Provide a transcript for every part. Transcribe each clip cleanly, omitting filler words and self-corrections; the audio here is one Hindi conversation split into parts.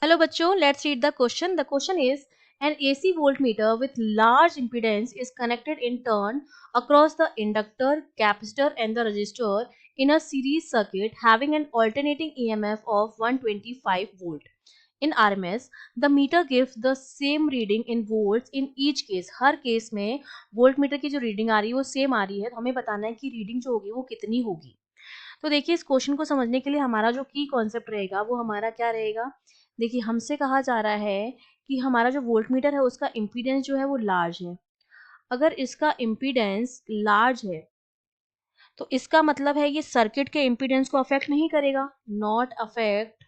Hello bachcho, let's read the question. The question is, an AC voltmeter with large impedance is connected in turn across the inductor, capacitor and the resistor in a series circuit having an alternating EMF of 125 volt. In RMS, the meter gives the same reading in volts in each case. Her case में वोल्ट मीटर की जो रीडिंग आ रही है वो सेम आ रही है, तो हमें बताना है कि रीडिंग जो होगी वो कितनी होगी। तो देखिए इस क्वेश्चन को समझने के लिए हमारा जो की कॉन्सेप्ट रहेगा वो हमारा क्या रहेगा। देखिए हमसे कहा जा रहा है कि हमारा जो वोल्ट मीटर है उसका इम्पीडेंस जो है वो लार्ज है। अगर इसका इम्पीडेंस लार्ज है तो इसका मतलब है ये सर्किट के इम्पीडेंस को अफेक्ट नहीं करेगा, not affect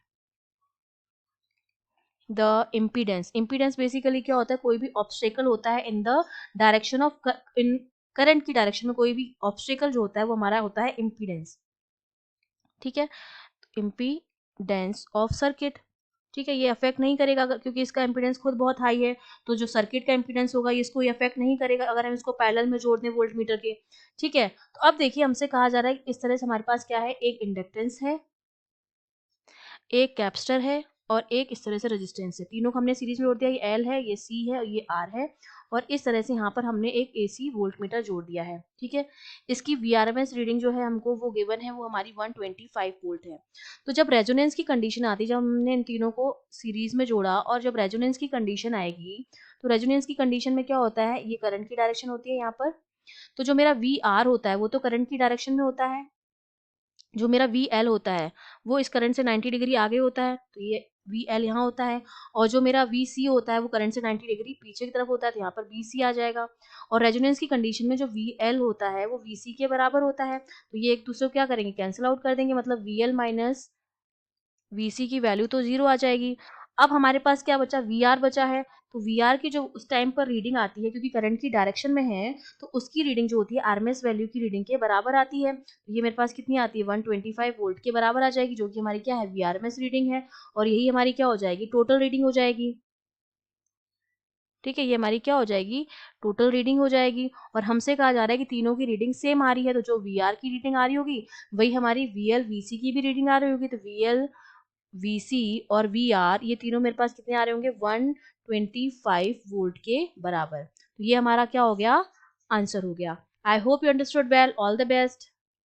the impedance. Impedance basically क्या होता है, कोई भी ऑब्स्टेकल होता है in the direction of in current की डायरेक्शन में कोई भी ऑब्स्टेकल जो होता है वो हमारा होता है इम्पीडेंस। ठीक है, इम्पीडेंस ऑफ सर्किट, ठीक है, ये अफेक्ट नहीं करेगा क्योंकि इसका इम्पीडेंस खुद बहुत हाई है। तो जो सर्किट का इम्पीडेंस होगा ये इसको अफेक्ट नहीं करेगा अगर हम इसको पैरेलल में जोड़ दें वोल्ट मीटर के। ठीक है, तो अब देखिए हमसे कहा जा रहा है इस तरह से हमारे पास क्या है, एक इंडक्टेंस है, एक कैपेसिटर है और एक इस तरह से रेजिस्टेंस है। तीनों को हमने सीरीज में जोड़ दिया, ये एल है, ये सी है और ये आर है। और इस तरह से यहाँ पर हमने एक एसी वोल्टमीटर जोड़ दिया है। ठीक है, इसकी वीआरएमएस रीडिंग जो है हमको वो गिवन है, वो हमारी 125 वोल्ट है। तो जब रेजोनेंस की कंडीशन आती है, जब हमने इन तीनों को सीरीज में जोड़ा और जब रेजोनेंस की कंडीशन आएगी, तो रेजोनेंस की कंडीशन में क्या होता है, ये करंट की डायरेक्शन होती है यहाँ पर। तो जो मेरा वी आर होता है वो तो करंट की डायरेक्शन में होता है, जो मेरा वी एल होता है वो इस करंट से 90 डिग्री आगे होता है, तो ये वी एल यहाँ होता है। और जो मेरा वी सी होता है वो करंट से 90 डिग्री पीछे की तरफ होता है, तो यहाँ पर वी सी आ जाएगा। और रेजोनेंस की कंडीशन में जो वी एल होता है वो वी सी के बराबर होता है, तो ये एक दूसरे को क्या करेंगे, कैंसिल आउट कर देंगे, मतलब वी एल माइनस वीसी की वैल्यू तो जीरो आ जाएगी। अब हमारे पास क्या बचा, वी आर बचा है। तो वी आर की जो उस टाइम पर रीडिंग आती है, क्योंकि करंट की डायरेक्शन में है, तो उसकी रीडिंग जो होती है आरएमएस वैल्यू की रीडिंग के बराबर आती है। तो ये मेरे पास कितनी आती है, 125 वोल्ट के बराबर आ जाएगी, जो कि हमारी क्या है, वी आरएमएस रीडिंग है। और यही हमारी क्या हो जाएगी, टोटल रीडिंग हो जाएगी। ठीक है, ये हमारी क्या हो जाएगी, टोटल रीडिंग हो जाएगी। और हमसे कहा जा रहा है कि तीनों की रीडिंग सेम आ रही है, तो जो वी आर की रीडिंग आ रही होगी वही हमारी वी एल वी सी की भी रीडिंग आ रही होगी। तो वी एल वीसी और वी आर ये तीनों मेरे पास कितने आ रहे होंगे, 125 वोल्ट के बराबर। तो ये हमारा क्या हो गया, आंसर हो गया। I hope you understood well, all the best.